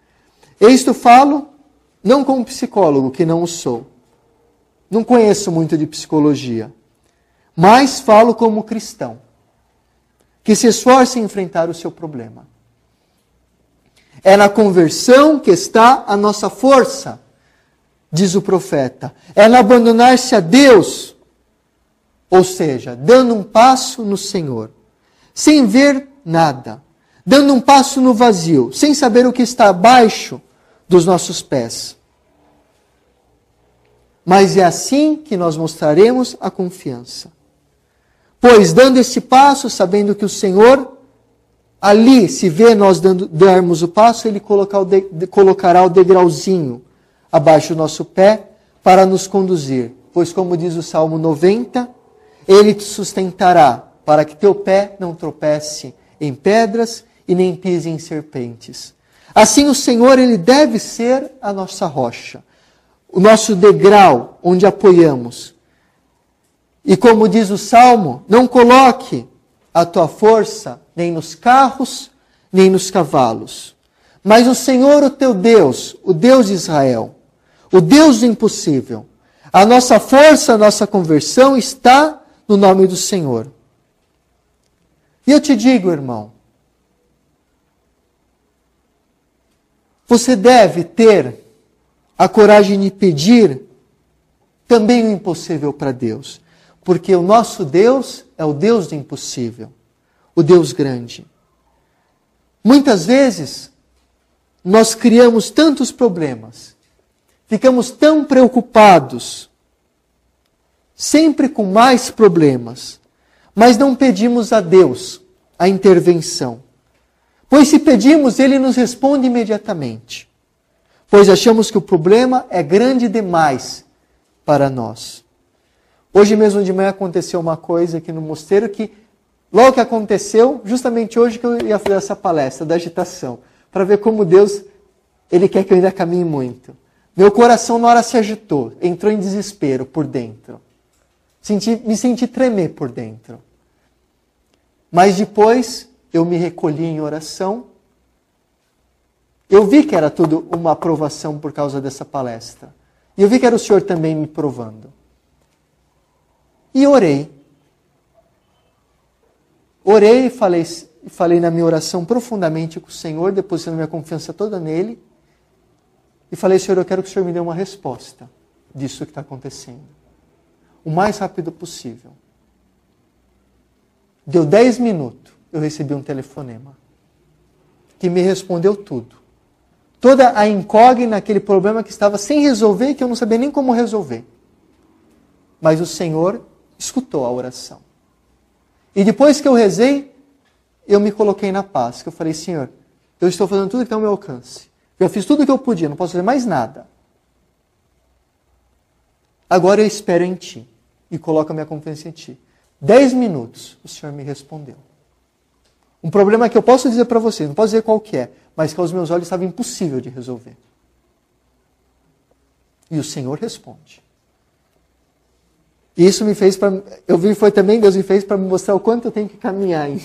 Isto falo não como psicólogo, que não o sou. Não conheço muito de psicologia. Mas falo como cristão, que se esforça em enfrentar o seu problema. É na conversão que está a nossa força, diz o profeta. É no abandonar-se a Deus, ou seja, dando um passo no Senhor, sem ver nada, dando um passo no vazio, sem saber o que está abaixo dos nossos pés. Mas é assim que nós mostraremos a confiança. Pois, dando esse passo, sabendo que o Senhor, ali, se vê nós darmos o passo, Ele colocará o degrauzinho abaixo do nosso pé para nos conduzir. Pois, como diz o Salmo 90, Ele te sustentará para que teu pé não tropece em pedras e nem pise em serpentes. Assim, o Senhor, Ele deve ser a nossa rocha, o nosso degrau onde apoiamos. E como diz o Salmo, não coloque a tua força nem nos carros, nem nos cavalos. Mas o Senhor, o teu Deus, o Deus de Israel, o Deus do impossível, a nossa força, a nossa conversão está no nome do Senhor. E eu te digo, irmão, você deve ter a coragem de pedir também o impossível para Deus. Porque o nosso Deus é o Deus do impossível, o Deus grande. Muitas vezes, nós criamos tantos problemas, ficamos tão preocupados, sempre com mais problemas, mas não pedimos a Deus a intervenção. Pois se pedimos, Ele nos responde imediatamente. Pois achamos que o problema é grande demais para nós. Hoje mesmo de manhã aconteceu uma coisa aqui no mosteiro que, logo que aconteceu, justamente hoje que eu ia fazer essa palestra da agitação, para ver como Deus, Ele quer que eu ainda caminhe muito. Meu coração na hora se agitou, entrou em desespero por dentro. Me senti tremer por dentro. Mas depois eu me recolhi em oração. Eu vi que era tudo uma aprovação por causa dessa palestra. E eu vi que era o Senhor também me provando. E orei. Orei e falei na minha oração profundamente com o Senhor, depositando minha confiança toda nele. E falei, Senhor, eu quero que o Senhor me dê uma resposta disso que está acontecendo. O mais rápido possível. Deu 10 minutos, eu recebi um telefonema. Que me respondeu tudo. Toda a incógnita naquele problema que estava sem resolver, que eu não sabia nem como resolver. Mas o Senhor escutou a oração. E depois que eu rezei, eu me coloquei na paz. Que eu falei, Senhor, eu estou fazendo tudo que está ao meu alcance. Eu fiz tudo o que eu podia, não posso fazer mais nada. Agora eu espero em Ti. E coloco a minha confiança em Ti. 10 minutos, o Senhor me respondeu. Um problema que eu posso dizer para você, não posso dizer qual que é, mas que aos meus olhos estava impossível de resolver. E o Senhor responde. E isso me fez para... Eu vi, foi também, Deus me fez para me mostrar o quanto eu tenho que caminhar ainda.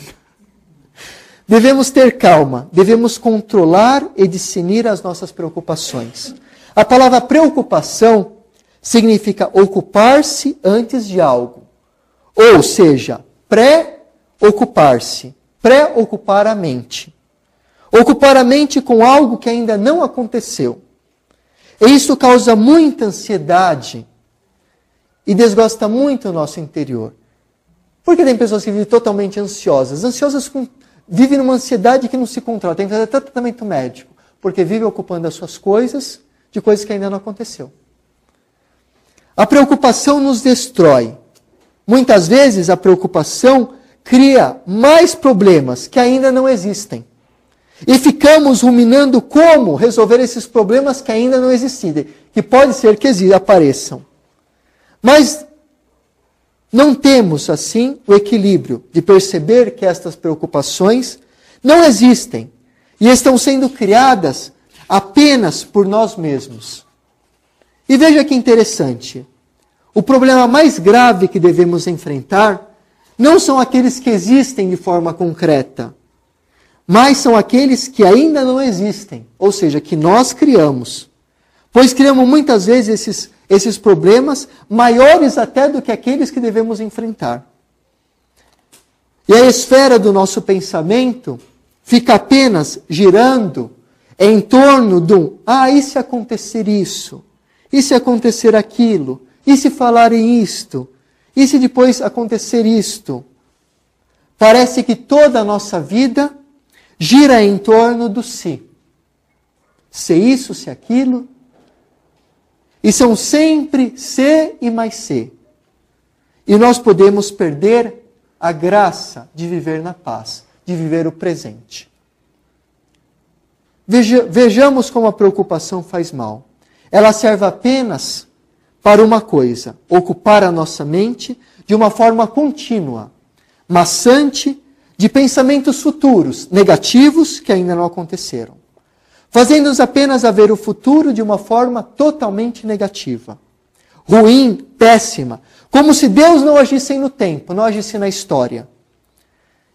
Devemos ter calma, devemos controlar e discernir as nossas preocupações. A palavra preocupação significa ocupar-se antes de algo. Ou seja, pré-ocupar-se, pré-ocupar a mente. Ocupar a mente com algo que ainda não aconteceu. E isso causa muita ansiedade e desgosta muito o nosso interior. Porque tem pessoas que vivem totalmente ansiosas. Vivem numa ansiedade que não se controla. Tem que fazer tratamento médico. Porque vive ocupando as suas coisas de coisas que ainda não aconteceu. A preocupação nos destrói. Muitas vezes a preocupação cria mais problemas que ainda não existem. E ficamos ruminando como resolver esses problemas que ainda não existem, que pode ser que apareçam. Mas não temos, assim, o equilíbrio de perceber que estas preocupações não existem e estão sendo criadas apenas por nós mesmos. E veja que interessante. O problema mais grave que devemos enfrentar não são aqueles que existem de forma concreta, mas são aqueles que ainda não existem, ou seja, que nós criamos. Pois criamos muitas vezes esses problemas maiores até do que aqueles que devemos enfrentar. E a esfera do nosso pensamento fica apenas girando em torno do, e se acontecer isso? E se acontecer aquilo? E se falarem isto? E se depois acontecer isto? Parece que toda a nossa vida gira em torno do se. Se isso, se aquilo. E são sempre se e mais se. E nós podemos perder a graça de viver na paz, de viver o presente. Vejamos como a preocupação faz mal. Ela serve apenas para uma coisa, ocupar a nossa mente de uma forma contínua, maçante, de pensamentos futuros, negativos, que ainda não aconteceram. Fazendo-nos apenas a ver o futuro de uma forma totalmente negativa. Ruim, péssima, como se Deus não agisse no tempo, não agisse na história.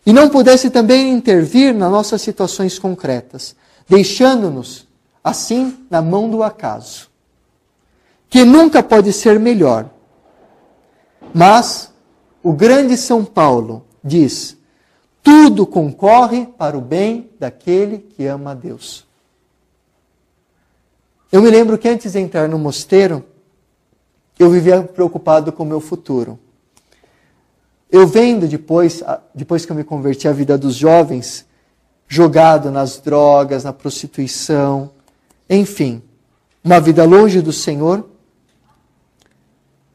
E não pudesse também intervir nas nossas situações concretas, deixando-nos, assim, na mão do acaso. Que nunca pode ser melhor. Mas o grande São Paulo diz: tudo concorre para o bem daquele que ama a Deus. Eu me lembro que antes de entrar no mosteiro, eu vivia preocupado com o meu futuro. Eu vendo depois que eu me converti à vida dos jovens, jogado nas drogas, na prostituição, enfim, uma vida longe do Senhor,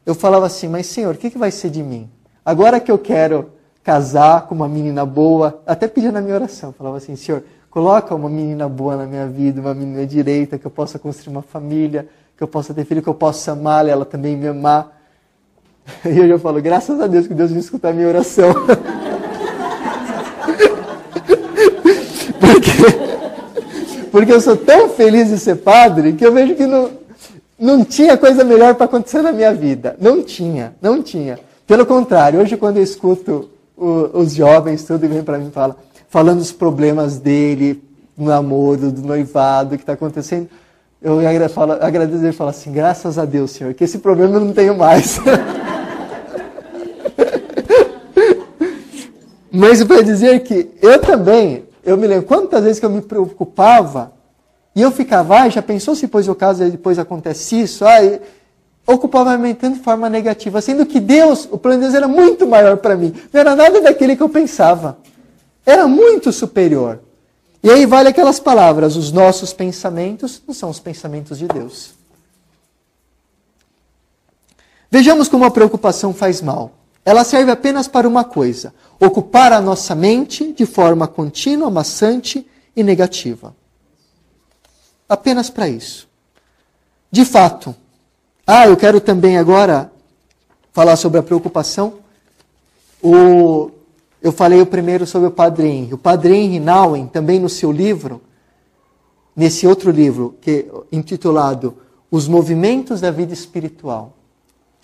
eu falava assim, mas Senhor, o que vai ser de mim? Agora que eu quero casar com uma menina boa, até pedia na minha oração, falava assim, Senhor, coloca uma menina boa na minha vida, uma menina direita, que eu possa construir uma família, que eu possa ter filho, que eu possa amá-la, ela também me amar. E eu já falo, graças a Deus que Deus me escuta a minha oração. Porque eu sou tão feliz de ser padre, que eu vejo que não tinha coisa melhor para acontecer na minha vida. Não tinha. Pelo contrário, hoje quando eu escuto os jovens, tudo vem para mim falando dos problemas dele, do namoro, do noivado, que está acontecendo, eu agradeço e falo assim, graças a Deus, Senhor, que esse problema eu não tenho mais. Mas para dizer que eu me lembro quantas vezes que eu me preocupava, e eu ficava, já pensou se depois eu caso e depois acontece isso? Ocupava a minha mente de forma negativa, sendo que Deus, o plano de Deus era muito maior para mim. Não era nada daquele que eu pensava. Era muito superior. E aí vale aquelas palavras, os nossos pensamentos não são os pensamentos de Deus. Vejamos como a preocupação faz mal. Ela serve apenas para uma coisa, ocupar a nossa mente de forma contínua, maçante e negativa. Apenas para isso. De fato, eu quero também agora falar sobre a preocupação. Eu falei o primeiro sobre o Padre Henry. O Padre Henry Nouwen, também no seu livro, nesse outro livro, intitulado Os Movimentos da Vida Espiritual.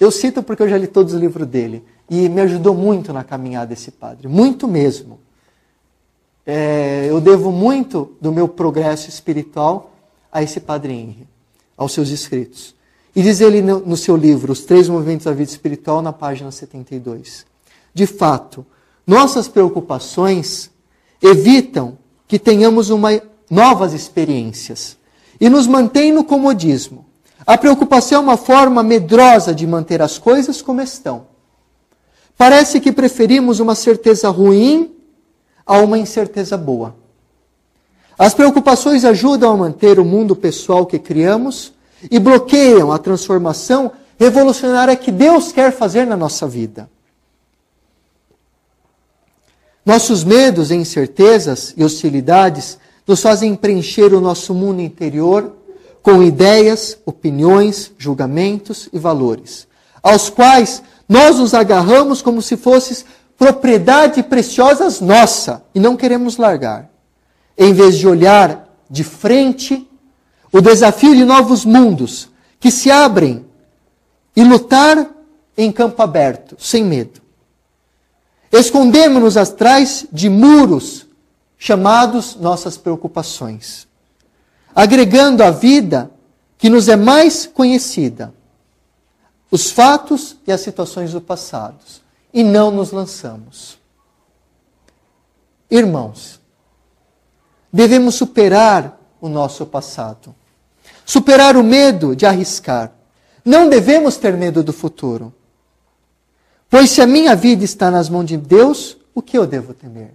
Eu cito porque eu já li todos os livros dele. E me ajudou muito na caminhada esse padre. Muito mesmo. Eu devo muito do meu progresso espiritual a esse Padre Henry, aos seus escritos. E diz ele no seu livro, Os Três Movimentos da Vida Espiritual, na página 72. De fato, nossas preocupações evitam que tenhamos novas experiências e nos mantêm no comodismo. A preocupação é uma forma medrosa de manter as coisas como estão. Parece que preferimos uma certeza ruim a uma incerteza boa. As preocupações ajudam a manter o mundo pessoal que criamos e bloqueiam a transformação revolucionária que Deus quer fazer na nossa vida. Nossos medos, incertezas e hostilidades nos fazem preencher o nosso mundo interior com ideias, opiniões, julgamentos e valores, aos quais nós nos agarramos como se fossem propriedade preciosas nossa e não queremos largar. Em vez de olhar de frente o desafio de novos mundos que se abrem e lutar em campo aberto, sem medo. Escondemos-nos atrás de muros chamados nossas preocupações, agregando à vida que nos é mais conhecida, os fatos e as situações do passado, e não nos lançamos. Irmãos, devemos superar o nosso passado, superar o medo de arriscar. Não devemos ter medo do futuro. Pois se a minha vida está nas mãos de Deus, o que eu devo temer?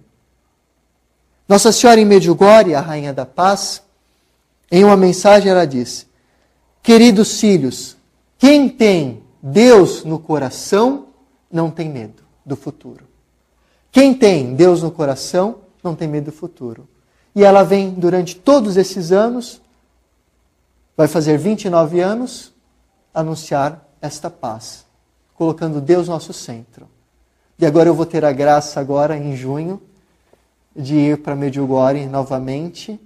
Nossa Senhora em Medjugorje, a Rainha da Paz, em uma mensagem ela diz: queridos filhos, quem tem Deus no coração não tem medo do futuro. Quem tem Deus no coração não tem medo do futuro. E ela vem durante todos esses anos, vai fazer 29 anos, anunciar esta paz, colocando Deus no nosso centro. E agora eu vou ter a graça agora, em junho, de ir para Medjugorje novamente,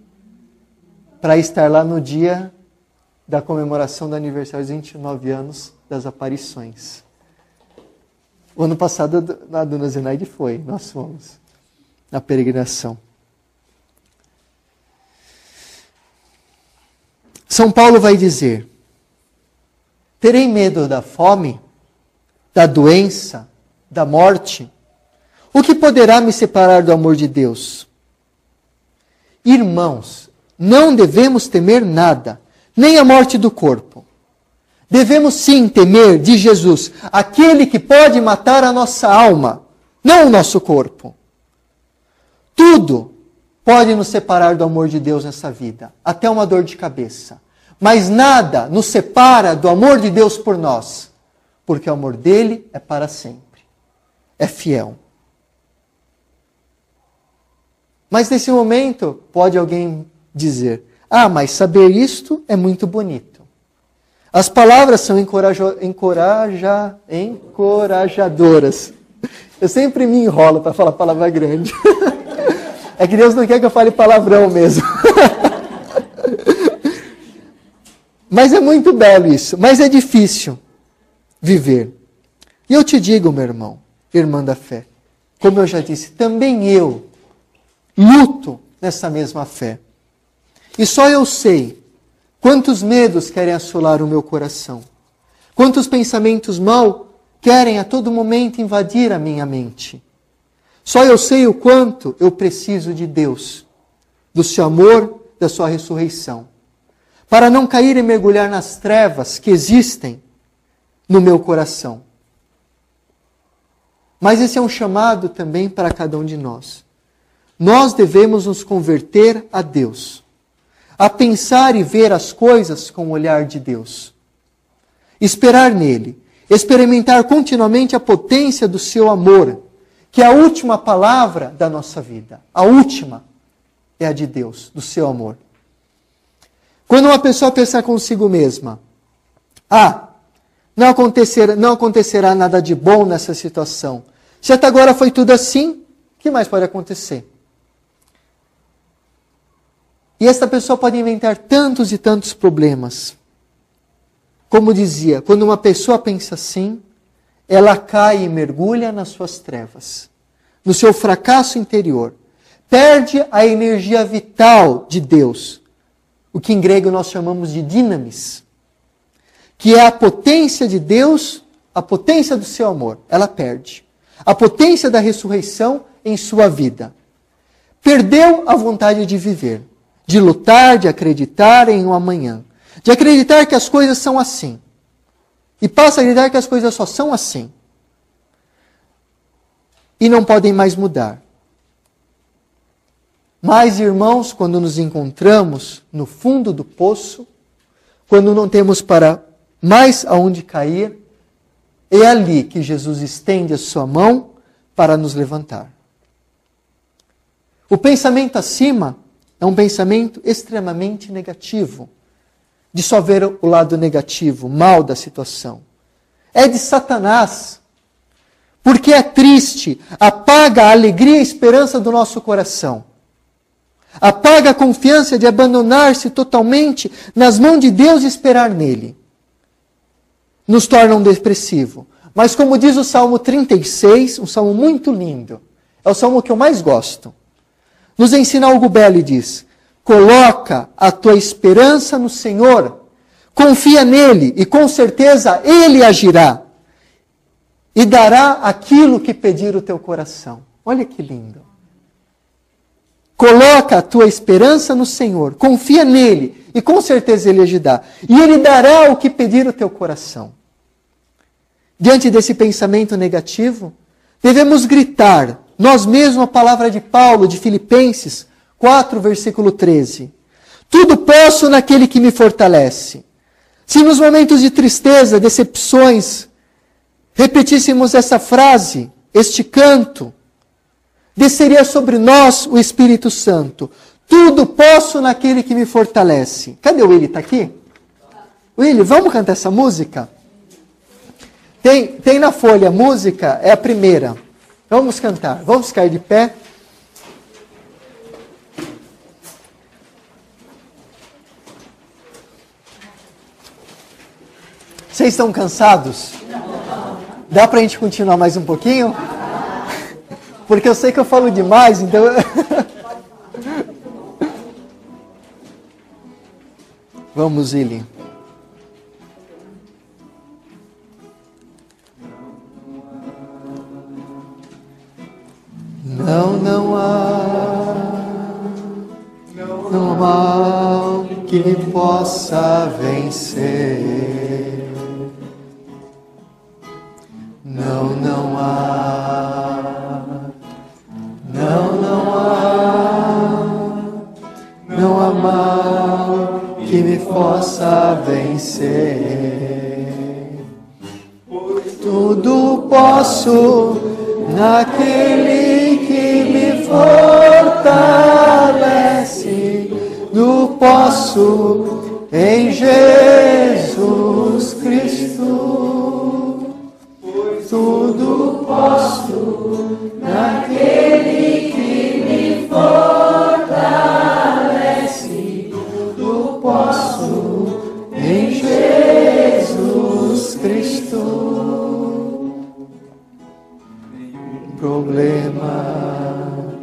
para estar lá no dia da comemoração do aniversário dos 29 anos das aparições. O ano passado a Dona Zenaide foi, nós fomos na peregrinação. São Paulo vai dizer: terei medo da fome, da doença, da morte? O que poderá me separar do amor de Deus? Irmãos, não devemos temer nada, nem a morte do corpo. Devemos sim temer de Jesus, aquele que pode matar a nossa alma, não o nosso corpo. Tudo pode nos separar do amor de Deus nessa vida, até uma dor de cabeça. Mas nada nos separa do amor de Deus por nós, porque o amor dele é para sempre, é fiel. Mas nesse momento, pode alguém dizer: ah, mas saber isto é muito bonito. As palavras são encorajadoras. Eu sempre me enrolo para falar palavra grande. É que Deus não quer que eu fale palavrão mesmo. Mas é muito belo isso. Mas é difícil viver. E eu te digo, meu irmão, irmã da fé, como eu já disse, também eu luto nessa mesma fé. E só eu sei quantos medos querem assolar o meu coração. Quantos pensamentos mal querem a todo momento invadir a minha mente. Só eu sei o quanto eu preciso de Deus, do seu amor, da sua ressurreição, para não cair e mergulhar nas trevas que existem no meu coração. Mas esse é um chamado também para cada um de nós. Nós devemos nos converter a Deus, a pensar e ver as coisas com o olhar de Deus. Esperar nele, experimentar continuamente a potência do seu amor, que é a última palavra da nossa vida. A última é a de Deus, do seu amor. Quando uma pessoa pensar consigo mesma: não acontecerá nada de bom nessa situação, Se até agora foi tudo assim, o que mais pode acontecer? E esta pessoa pode inventar tantos e tantos problemas. Como dizia, quando uma pessoa pensa assim, ela cai e mergulha nas suas trevas, no seu fracasso interior. Perde a energia vital de Deus, o que em grego nós chamamos de dinamis, que é a potência de Deus, a potência do seu amor. Ela perde. A potência da ressurreição em sua vida. Perdeu a vontade de viver, de lutar, de acreditar em um amanhã, de acreditar que as coisas são assim. E passa a acreditar que as coisas só são assim. E não podem mais mudar. Mas, irmãos, quando nos encontramos no fundo do poço, quando não temos para mais aonde cair, é ali que Jesus estende a sua mão para nos levantar. O pensamento acima é um pensamento extremamente negativo, de só ver o lado negativo, o mal da situação. É de Satanás, porque é triste, apaga a alegria e a esperança do nosso coração. Apaga a confiança de abandonar-se totalmente nas mãos de Deus e esperar nele. Nos torna um depressivo. Mas como diz o Salmo 36, um salmo muito lindo, é o salmo que eu mais gosto, nos ensina algo belo e diz: coloca a tua esperança no Senhor, confia nele e com certeza ele agirá e dará aquilo que pedir o teu coração. Olha que lindo. Coloca a tua esperança no Senhor, confia nele e com certeza ele agirá. E ele dará o que pedir o teu coração. Diante desse pensamento negativo, devemos gritar, nós mesmos, a palavra de Paulo, de Filipenses 4, versículo 13. Tudo posso naquele que me fortalece. Se nos momentos de tristeza, decepções, repetíssemos essa frase, este canto, desceria sobre nós o Espírito Santo. Tudo posso naquele que me fortalece. Cadê o Willi? Está aqui? Willi, vamos cantar essa música? Tem na folha, a música é a primeira. Vamos cantar. Vamos ficar de pé. Vocês estão cansados? Dá para a gente continuar mais um pouquinho? Porque eu sei que eu falo demais, então... Vamos, Ili. Não há mal que me possa vencer. Não há mal que me possa vencer. Tudo posso naquele que me fortalece. Tudo posso em Jesus Cristo. Tudo posso naquele que me fortalece. Tudo posso em Jesus Cristo. Nenhum problema,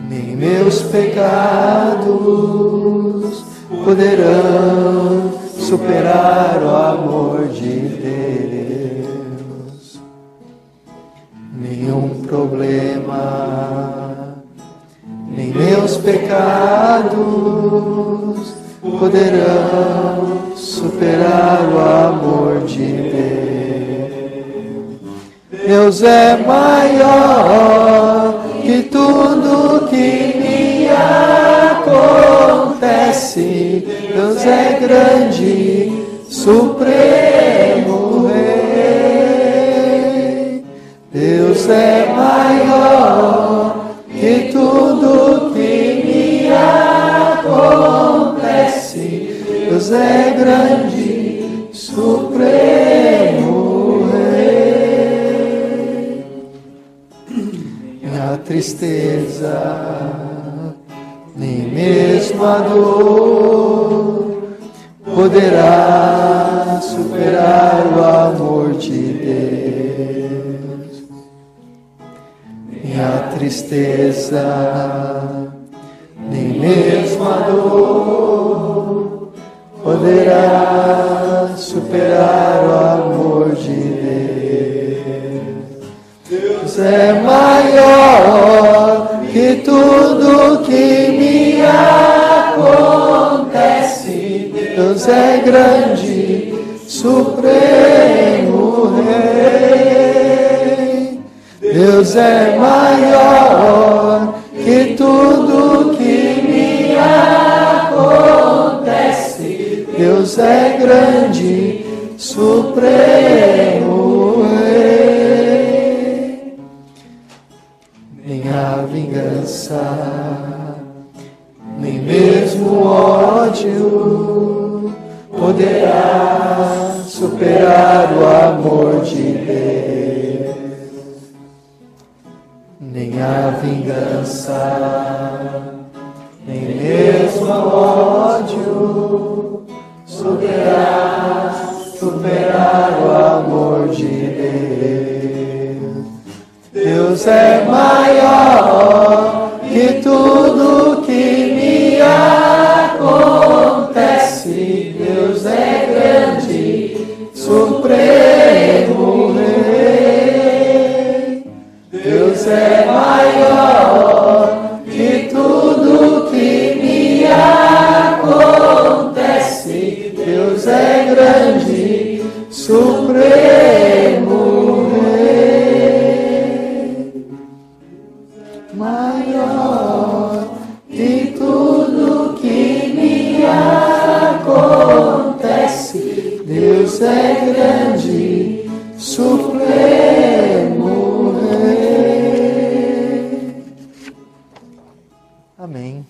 nem meus pecados poderão superar o amor de Deus. Nenhum problema, nem meus pecados poderão superar o amor de Deus. Deus é maior que tudo que me acontece. Deus é grande, supremo Rei. Deus é maior que tudo que me acontece. Deus é grande, supremo Rei. a dor poderá superar o amor de Deus. Nem a tristeza, nem mesmo a dor poderá superar o amor de Deus. Deus é maior que tudo que me acontece. Deus é grande, supremo Rei. Deus é maior que tudo que me acontece. Deus é grande, supremo Rei. Nem a vingança, nem mesmo o ódio poderá superar o amor de Deus. Nem a vingança, nem mesmo o ódio poderá superar o amor de Deus. Deus é maior que tudo que me acontece. Deus é grande, supremo Rei. Deus é maior que tudo que me acontece. Deus é grande, supremo Rei. Maior que tudo que me acontece. Deus é grande, supremo Rei. Amém.